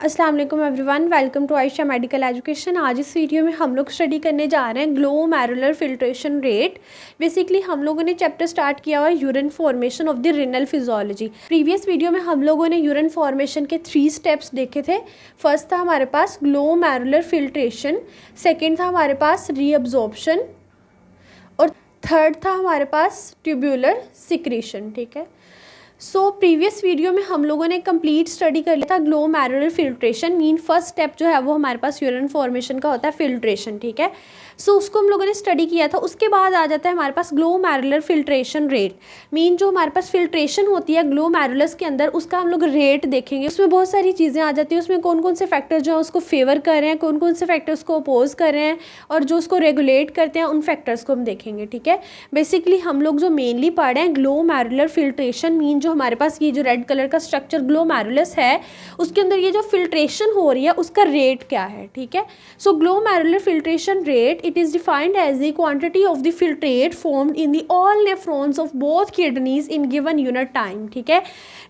अस्सलाम वालेकुम everyone, welcome to Ayesha medical education. आज इस वीडियो में हम लोग स्टडी करने जा रहे हैं ग्लोमेरुलर फिल्ट्रेशन रेट। बेसिकली हम लोगों ने चैप्टर स्टार्ट किया हुआ है urine formation of the renal physiology. Previous video में हम लोगों ने यूरिन फॉर्मेशन के 3 स्टेप्स देखे थे। फर्स्ट था हमारे पास ग्लोमेरुलर फिल्ट्रेशन, सेकेंड था हमारे पास रीअब्जॉर्प्शन और थर्ड था हमारे पास ट्यूब्यूलर सिक्रीशन। ठीक है, सो प्रीवियस वीडियो में हम लोगों ने कंप्लीट स्टडी कर लिया था glomerular filtration. Mean first step जो है वो हमारे पास यूरिन फॉर्मेशन का होता है फिल्ट्रेशन। ठीक है, सो उसको हम लोगों ने स्टडी किया था। उसके बाद आ जाता है हमारे पास ग्लोमेरुलर फिल्ट्रेशन रेट। मीन जो हमारे पास फिल्ट्रेशन होती है ग्लोमेरुलस के अंदर, उसका हम लोग रेट देखेंगे। उसमें बहुत सारी चीज़ें आ जाती है, उसमें कौन कौन से फैक्टर जो है उसको फेवर कर रहे हैं, कौन कौन से फैक्टर उसको अपोज कर रहे हैं और जो उसको रेगुलेट करते हैं, उन फैक्टर्स को हम देखेंगे। ठीक है, बेसिकली हम लोग जो मेनली पढ़ रहे हैं ग्लोमेरुलर फिल्ट्रेशन, मीन जो हमारे पास ये जो रेड कलर का स्ट्रक्चर ग्लोमेरुलस है उसके अंदर ये जो फिल्ट्रेशन हो रही है उसका रेट क्या है। ठीक है, so glomerular filtration rate it is defined as the quantity of the filtrate formed in the all nephrons of both kidneys in given unit time. ठीक है,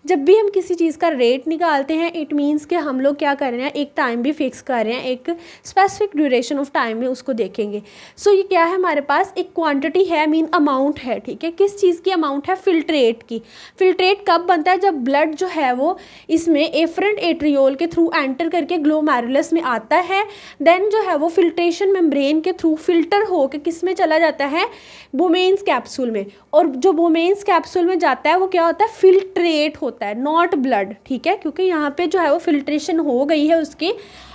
जब भी हम किसी चीज़ का रेट निकालते हैं इट मीन्स कि हम लोग क्या कर रहे हैं, एक टाइम भी फिक्स कर रहे हैं, एक स्पेसिफिक ड्यूरेशन ऑफ टाइम में उसको देखेंगे। सो ये क्या है, हमारे पास एक क्वांटिटी है, मीन अमाउंट है। ठीक है, किस चीज़ की अमाउंट है, फिल्ट्रेट की। फिल्ट्रेट कब बनता है, जब ब्लड जो है वो इसमें एफरेंट एट्रियोल के थ्रू एंटर करके ग्लोमेरुलस में आता है, देन जो है वो फिल्ट्रेशन मेम्ब्रेन के थ्रू फिल्टर हो के किस में चला जाता है, बोमेन्स कैप्सूल में। और जो बोमेन्स कैप्सूल में जाता है वो क्या होता है, फिल्ट्रेट होता है, नॉट ब्लड। ठीक है, क्योंकि यहाँ पे जो है वो फिल्ट्रेशन हो गई है उसकी,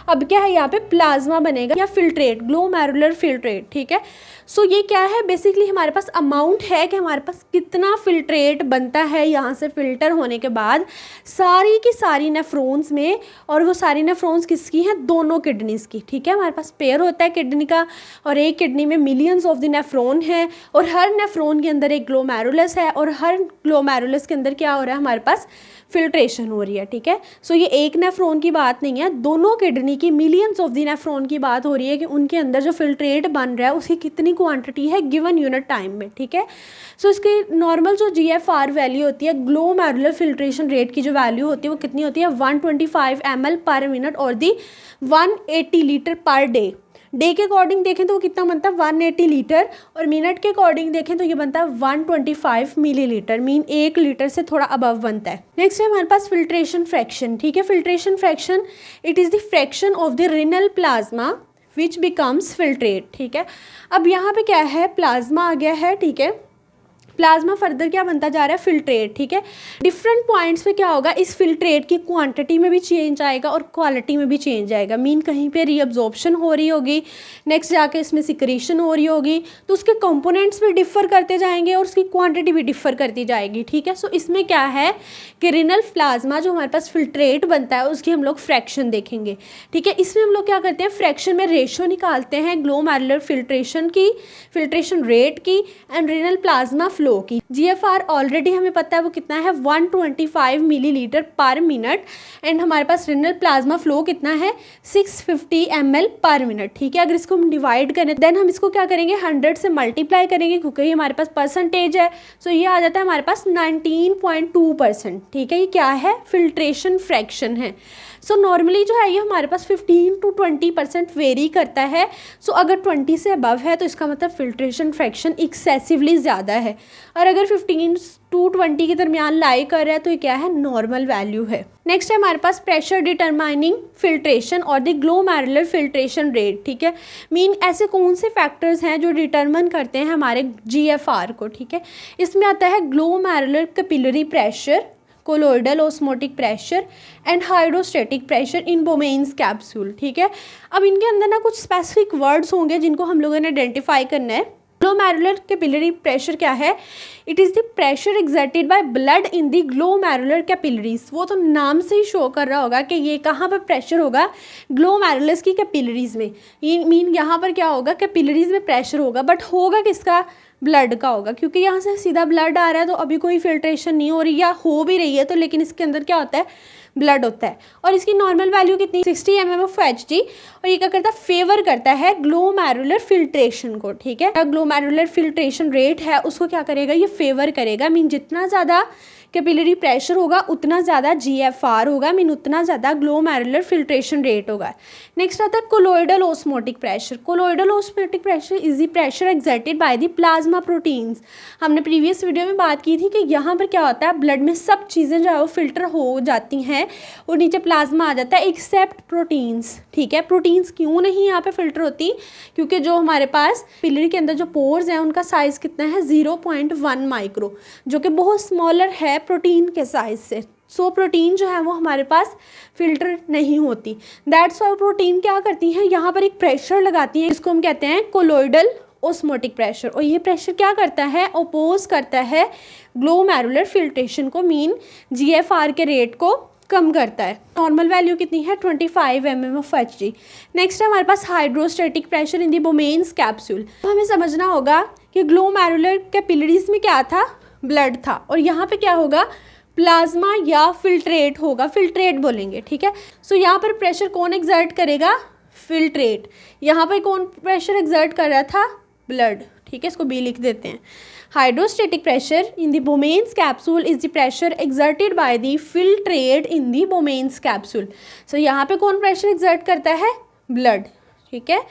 अब क्या है यहाँ पे प्लाज्मा बनेगा या फिल्ट्रेट, ग्लोमेरुलर फिल्ट्रेट। ठीक है, सो ये क्या है, बेसिकली हमारे पास अमाउंट है कि हमारे पास कितना फिल्ट्रेट बनता है यहाँ से फिल्टर होने के बाद सारी की सारी नेफ्रॉन्स में। और वो सारी नेफ्रॉन्स किसकी हैं, दोनों किडनीज़ की। ठीक है, हमारे पास पेयर होता है किडनी का और एक किडनी में मिलियंस ऑफ द नेफ्रॉन है और हर नेफ्रॉन के अंदर एक ग्लोमेरुलस है और हर ग्लोमेरुलस के अंदर क्या हो रहा है, हमारे पास फिल्ट्रेशन हो रही है। ठीक है, सो ये एक नेफ्रॉन की बात नहीं है, दोनों किडनी की मिलियंस ऑफ द नेफ्रॉन की बात हो रही है कि उनके अंदर जो फिल्ट्रेट बन रहा है उसकी कितनी क्वांटिटी है गिवन यूनिट टाइम में। ठीक है, सो इसकी नॉर्मल जो GFR वैल्यू होती है, ग्लोमेरुलर फिल्ट्रेशन रेट की जो वैल्यू होती है वो कितनी होती है, 125 ml पर मिनट और दी 180 लीटर पर डे के अकॉर्डिंग देखें तो वो कितना बनता है, 180 लीटर, और मिनट के अकॉर्डिंग देखें तो ये बनता है 125 मिलीलीटर, मीन 1 लीटर से थोड़ा अबव बनता है। नेक्स्ट है हमारे पास फिल्ट्रेशन फ्रैक्शन। ठीक है, filtration fraction it is the fraction of the renal plasma which becomes filtrate. ठीक है, अब यहाँ पे क्या है, प्लाज्मा आ गया है। ठीक है, प्लाज्मा फर्दर क्या बनता जा रहा है, फिल्ट्रेट। ठीक है, डिफरेंट पॉइंट्स पे क्या होगा, इस फिल्ट्रेट की क्वांटिटी में भी चेंज आएगा और क्वालिटी में भी चेंज आएगा। मीन कहीं पे रीअब्जॉर्प्शन हो रही होगी, नेक्स्ट जाके इसमें सिक्रीशन हो रही होगी, तो उसके कंपोनेंट्स भी डिफर करते जाएंगे और उसकी क्वांटिटी भी डिफर करती जाएगी। ठीक है, सो इसमें क्या है कि रिनल प्लाज्मा जो हमारे पास फिल्ट्रेट बनता है उसकी हम लोग फ्रैक्शन देखेंगे। ठीक है, इसमें हम लोग क्या करते हैं, फ्रैक्शन में रेशियो निकालते हैं ग्लोमेरुलर फिल्ट्रेशन की, फिल्ट्रेशन रेट की एंड रिनल प्लाज्मा फ्लो की। GFR ऑलरेडी हमें पता है वो कितना है, 125 मिलीलीटर पर मिनट, एंड हमारे पास रिनल प्लाज्मा फ्लो कितना है, 650 ml पर मिनट। ठीक है, अगर इसको हम डिवाइड करें देन हम इसको क्या करेंगे, 100 से मल्टीप्लाई करेंगे क्योंकि ये हमारे पास परसेंटेज है, सो ये आ जाता है हमारे पास 19.2%। ठीक है, ये क्या है, फिल्ट्रेशन फ्रैक्शन है। सो नॉर्मली जो है ये हमारे पास 15 to 20% वेरी करता है। सो अगर 20 से अबव है तो इसका मतलब फिल्ट्रेशन फ्रैक्शन एक्सेसिवली ज़्यादा है, और अगर 15 to 20 के दरमियान लाई कर रहा है तो ये क्या है, नॉर्मल वैल्यू है। नेक्स्ट है हमारे पास प्रेशर डिटरमाइनिंग फिल्ट्रेशन और द ग्लोमेरुलर फिल्ट्रेशन रेट। ठीक है, मीन ऐसे कौन से फैक्टर्स हैं जो डिटरमाइन करते हैं हमारे GFR को। ठीक है, इसमें आता है glomerular capillary pressure, colloidal osmotic pressure and hydrostatic pressure in Bowman's capsule. ठीक है, अब इनके अंदर ना कुछ स्पेसिफिक वर्ड्स होंगे जिनको हम लोगों ने आइडेंटिफाई करना है। ग्लोमेरुलर कैपिलरी प्रेशर क्या है, it is the pressure exerted by blood in the glomerular capillaries. वो तो नाम से ही शो कर रहा होगा कि ये कहाँ पर प्रेशर होगा, ग्लोमेरुलस की कैपिलरीज में। ये मीन यहाँ पर क्या होगा, कैपिलरीज में प्रेशर होगा, बट होगा किसका, ब्लड का होगा, क्योंकि यहाँ से सीधा ब्लड आ रहा है तो अभी कोई फिल्ट्रेशन नहीं हो रही, या हो भी रही है तो लेकिन इसके अंदर क्या होता है, ब्लड होता है। और इसकी नॉर्मल वैल्यू कितनी, 60 mm of Hg, और ये क्या करता है, फेवर करता है ग्लोमेरुलर फिल्ट्रेशन को। ठीक है, ग्लोमेरुलर फिल्ट्रेशन रेट है उसको क्या करेगा, ये फेवर करेगा, मीन जितना ज़्यादा कैपिलरी प्रेशर होगा उतना ज़्यादा GFR होगा, मीन उतना ज़्यादा ग्लोमेरुलर फिल्ट्रेशन रेट होगा। नेक्स्ट आता है colloidal osmotic pressure. Colloidal osmotic pressure is the pressure exerted by the plasma proteins. हमने प्रीवियस वीडियो में बात की थी कि यहाँ पर क्या होता है, ब्लड में सब चीज़ें जो है वो फिल्टर हो जाती हैं और नीचे प्लाज्मा आ जाता है एक्सेप्ट प्रोटीन्स। ठीक है, प्रोटीन्स क्यों नहीं यहाँ पे फिल्टर होती, क्योंकि जो हमारे पास पिलरी के अंदर जो पोर्स हैं उनका साइज़ कितना है 0.1 माइक्रो, जो कि बहुत स्मॉलर है प्रोटीन के साइज से। सो प्रोटीन जो है वो हमारे पास फिल्टर नहीं होती। दैट्स वाई प्रोटीन क्या करती हैं, यहाँ पर एक प्रेशर लगाती हैं, इसको हम कहते हैं कोलोइडल ऑस्मोटिक प्रेशर। और ये प्रेशर क्या करता है, अपोज करता है ग्लोमेरुलर फिल्ट्रेशन को, मीन GFR के रेट को कम करता है। नॉर्मल वैल्यू कितनी है 25 mm/Hg। नेक्स्ट है हमारे पास hydrostatic pressure in the Bowman's capsule. हमें समझना होगा कि ग्लोमेरुलर कैपिलरीज में क्या था, ब्लड था, और यहाँ पे क्या होगा, प्लाज्मा या फिल्ट्रेट होगा, फिल्ट्रेट बोलेंगे। ठीक है, सो यहाँ पर प्रेशर कौन एग्जर्ट करेगा, फिल्ट्रेट। यहाँ पर कौन प्रेशर एग्जर्ट कर रहा था, ब्लड। ठीक है, इसको B लिख देते हैं। Hydrostatic pressure in the Bowman's capsule is the pressure exerted by the filtrate in the Bowman's capsule. So यहाँ पे कौन प्रेशर एग्जर्ट करता है, ब्लड। ठीक है,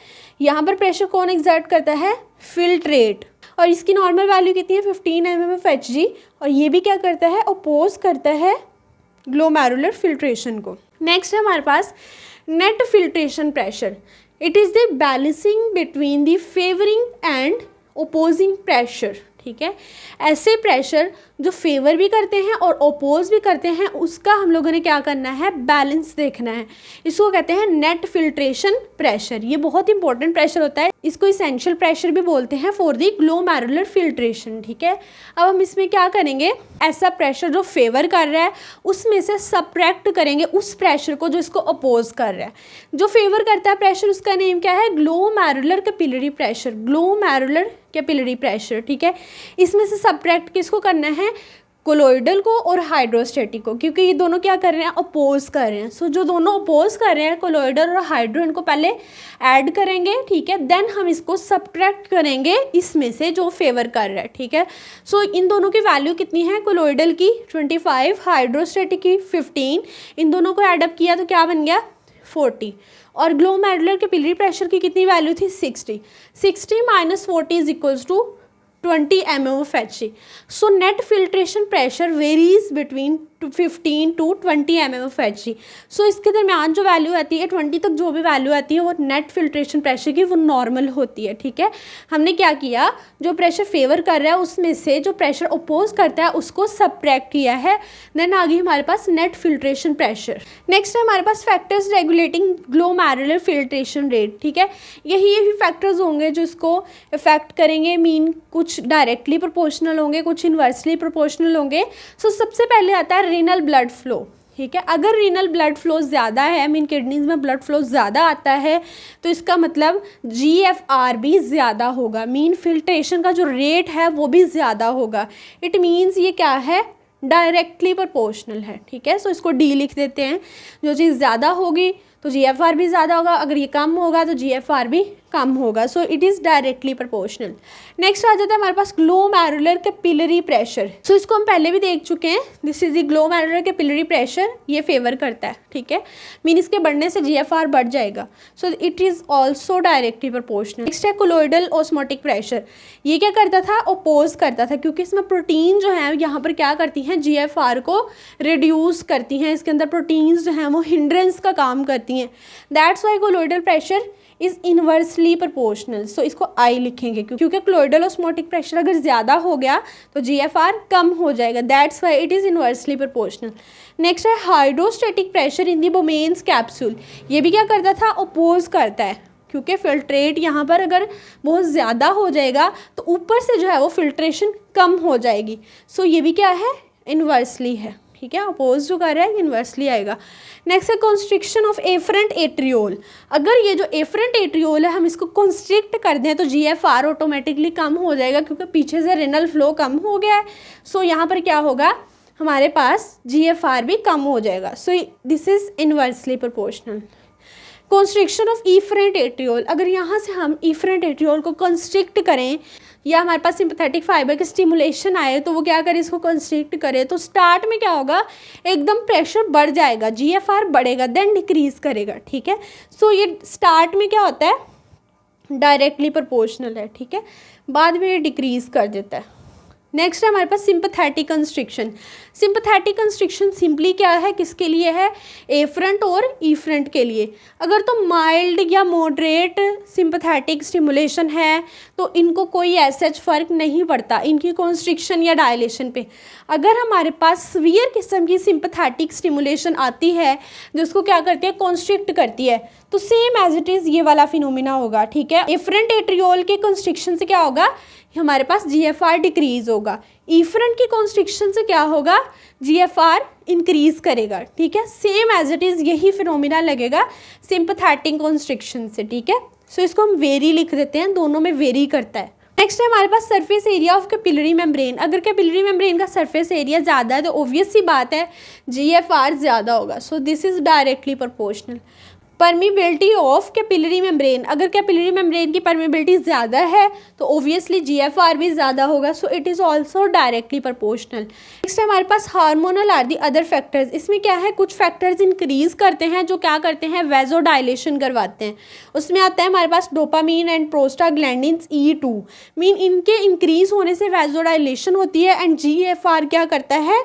यहाँ पर प्रेशर कौन एग्जर्ट करता है, फिल्ट्रेट। और इसकी नॉर्मल वैल्यू कितनी है 15 mm/Hg। और ये भी क्या करता है, अपोज करता है ग्लोमेरुलर फिल्ट्रेशन को। नेक्स्ट है हमारे पास net filtration pressure. It is the balancing between the favouring and opposing pressure. ठीक है, ऐसे प्रेशर जो फेवर भी करते हैं और ओपोज भी करते हैं, उसका हम लोगों ने क्या करना है, बैलेंस देखना है। इसको कहते हैं नेट फिल्ट्रेशन प्रेशर। ये बहुत इंपॉर्टेंट प्रेशर होता है, इसको इसेंशियल प्रेशर भी बोलते हैं फॉर दी ग्लोमेरुलर फिल्ट्रेशन। ठीक है, अब हम इसमें क्या करेंगे, ऐसा प्रेशर जो फेवर कर रहा है उसमें से सबट्रैक्ट करेंगे उस प्रेशर को जो इसको अपोज कर रहा है। जो फेवर करता है प्रेशर, उसका नेम क्या है, glomerular capillary pressure, glomerular capillary pressure. ठीक है, इसमें से सबट्रैक्ट किसको करना है, कोलोइडल को और हाइड्रोस्टेटिक को, क्योंकि ये दोनों क्या कर रहे हैं, अपोज कर रहे हैं। सो जो दोनों अपोज कर रहे हैं कोलोइडल और हाइड्रो, इनको पहले ऐड करेंगे। ठीक है, देन हम इसको सबट्रैक्ट करेंगे इसमें से जो फेवर कर रहा है। ठीक है, सो इन दोनों की वैल्यू कितनी है, कोलोइडल की 25, हाइड्रोस्टेटिक की 15, इन दोनों को एडअप किया तो क्या बन गया 40। और ग्लोमेरुलर कैपिलरी प्रेशर की कितनी वैल्यू थी 60। 60 - 40 is equals to 20 mm/Hg। So net filtration pressure varies between 15 to 20 mm/Hg। So इसके दरमियान जो वैल्यू आती है 20 तक जो भी वैल्यू आती है वो नेट फिल्ट्रेशन प्रेशर की वो नॉर्मल होती है। ठीक है, हमने क्या किया, जो प्रेशर फेवर कर रहा है उसमें से जो प्रेशर अपोज करता है उसको सबट्रैक्ट किया है, देन आ गई हमारे पास नेट फिल्ट्रेशन प्रेशर। नेक्स्ट है हमारे पास factors regulating glomerular filtration rate. ठीक है, यही फैक्टर्स होंगे जो इसको इफेक्ट करेंगे, मीन कुछ डायरेक्टली प्रोपोर्शनल होंगे, कुछ इन्वर्सली प्रोपोर्शनल होंगे। सो सबसे पहले आता है रीनल ब्लड फ्लो। ठीक है, अगर रीनल ब्लड फ्लो ज़्यादा है, मीन किडनीज में ब्लड फ्लो ज़्यादा आता है, तो इसका मतलब GFR भी ज़्यादा होगा, मीन फिल्ट्रेशन का जो रेट है वो भी ज़्यादा होगा। इट मीन्स ये क्या है, डायरेक्टली प्रोपोर्शनल है। ठीक है, सो इसको D लिख देते हैं। जो चीज़ ज़्यादा होगी तो GFR भी ज़्यादा होगा, अगर ये कम होगा तो GFR भी कम होगा। So it is directly proportional. Next आ जाता है हमारे पास ग्लोमेरुलर कैपिलरी प्रेशर। सो इसको हम पहले भी देख चुके हैं, this is the glomerular capillary pressure, ये फेवर करता है। ठीक है, मीन इसके बढ़ने से GFR बढ़ जाएगा। सो it is also directly proportional. Next है कोलोइडल ऑस्मोटिक प्रेशर। ये क्या करता था, अपोज करता था, क्योंकि इसमें प्रोटीन जो है यहाँ पर क्या करती हैं, GFR को रिड्यूस करती हैं। इसके अंदर प्रोटीन्स जो हैं वो हिंड्रेंस का काम करती हैं। That's why colloidal pressure is inversely proportional. So इसको I लिखेंगे, क्योंकि कोलोइडल ऑस्मोटिक प्रेशर अगर ज़्यादा हो गया तो GFR कम हो जाएगा। That's why it is inversely proportional. Next है hydrostatic pressure in the Bowman's capsule. ये भी क्या करता था, अपोज करता है, क्योंकि फिल्ट्रेट यहाँ पर अगर बहुत ज़्यादा हो जाएगा तो ऊपर से जो है वो फिल्ट्रेशन कम हो जाएगी। सो ये भी क्या है, इन्वर्सली है। ठीक है, अपोज जो कर रहा है इन्वर्सली आएगा। नेक्स्ट है कॉन्स्ट्रिक्शन ऑफ एफरेंट एट्रियोल। अगर ये जो एफरेंट एट्रियोल है हम इसको कॉन्स्ट्रिक्ट कर दें तो GFR ऑटोमेटिकली कम हो जाएगा, क्योंकि पीछे से रेनल फ्लो कम हो गया है। सो यहाँ पर क्या होगा, हमारे पास GFR भी कम हो जाएगा। सो this is inversely proportional. Constriction of efferent arteriole, अगर यहाँ से हम इफरेंट एट्रियोल को कंस्ट्रिक्ट करें या हमारे पास सिंपैथेटिक फाइबर की स्टिमुलेशन आए तो वो क्या करे, इसको कंस्ट्रिक्ट करे, तो स्टार्ट में क्या होगा, एकदम प्रेशर बढ़ जाएगा, GFR बढ़ेगा, देन डिक्रीज करेगा, ठीक है। सो ये स्टार्ट में क्या होता है, डायरेक्टली प्रोपोर्शनल है, ठीक है, बाद में ये डिक्रीज कर देता है। नेक्स्ट है हमारे पास sympathetic constriction. Sympathetic constriction simply क्या है, किसके लिए है, एफरंट और ईफरंट के लिए। अगर तो माइल्ड या मॉडरेट सिंपैथेटिक स्टिमुलेशन है तो इनको कोई ऐसा फ़र्क नहीं पड़ता इनकी कंस्ट्रिक्शन या डायलेशन पे। अगर हमारे पास सीवियर किस्म की सिंपैथेटिक स्टिमुलेशन आती है जिसको क्या करती है, कॉन्स्ट्रिक्ट करती है, तो सेम एज इट इज़ ये वाला फिनोमिना होगा, ठीक है। एफरंट एट्रियोल के कंस्ट्रिक्शन से क्या होगा, हमारे पास GFR डिक्रीज होगा, ईफरंट की कॉन्स्ट्रिक्शन से क्या होगा, GFR इंक्रीज करेगा, ठीक है। सेम एज इट इज़ यही फिनोमिना लगेगा सिंपैथेटिक कॉन्स्ट्रिक्शन से, ठीक है। सो इसको हम वेरी लिख देते हैं, दोनों में वेरी करता है। नेक्स्ट है हमारे पास surface area of capillary membrane. अगर कैपिलरी मेम्ब्रेन का सरफेस एरिया ज़्यादा है तो ऑब्वियस सी बात है GFR ज़्यादा होगा, so this is directly proportional. Permeability of capillary membrane, अगर कैपिलरी मेम्ब्रेन की परमिबिलिटी ज़्यादा है तो ओबियसली GFR भी ज़्यादा होगा, so it is also directly proportional. Next हमारे पास hormonal or the other factors. इसमें क्या है, कुछ फैक्टर्स इंक्रीज़ करते हैं जो क्या करते हैं, वेजोडाइलेशन करवाते हैं। उसमें आता है हमारे पास dopamine and prostaglandins E2, mean इनके इंक्रीज़ होने से वेजोडाइलेशन होती है एंड GFR क्या करता है,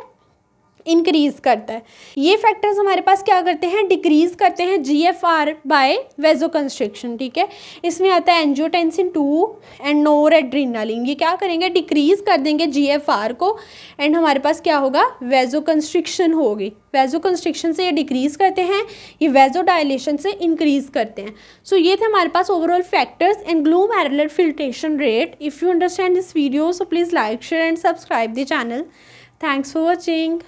इंक्रीज़ करता है। ये फैक्टर्स हमारे पास क्या करते हैं, डिक्रीज़ करते हैं GFR बाय वेजोकंस्ट्रिक्शन, ठीक है। इसमें आता है एंजियोटेंसिन 2 एंड नोरएड्रेनालिन, ये क्या करेंगे, डिक्रीज़ कर देंगे GFR को एंड हमारे पास क्या होगा, वेजोकंस्ट्रिक्शन होगी। वेजोकंस्ट्रिक्शन से ये डिक्रीज़ करते हैं, ये वेजोडाइलेशन से इंक्रीज़ करते हैं। सो ये थे हमारे पास overall factors and glomerular filtration rate. If you understand this video so please like, share and subscribe the channel. Thanks for watching.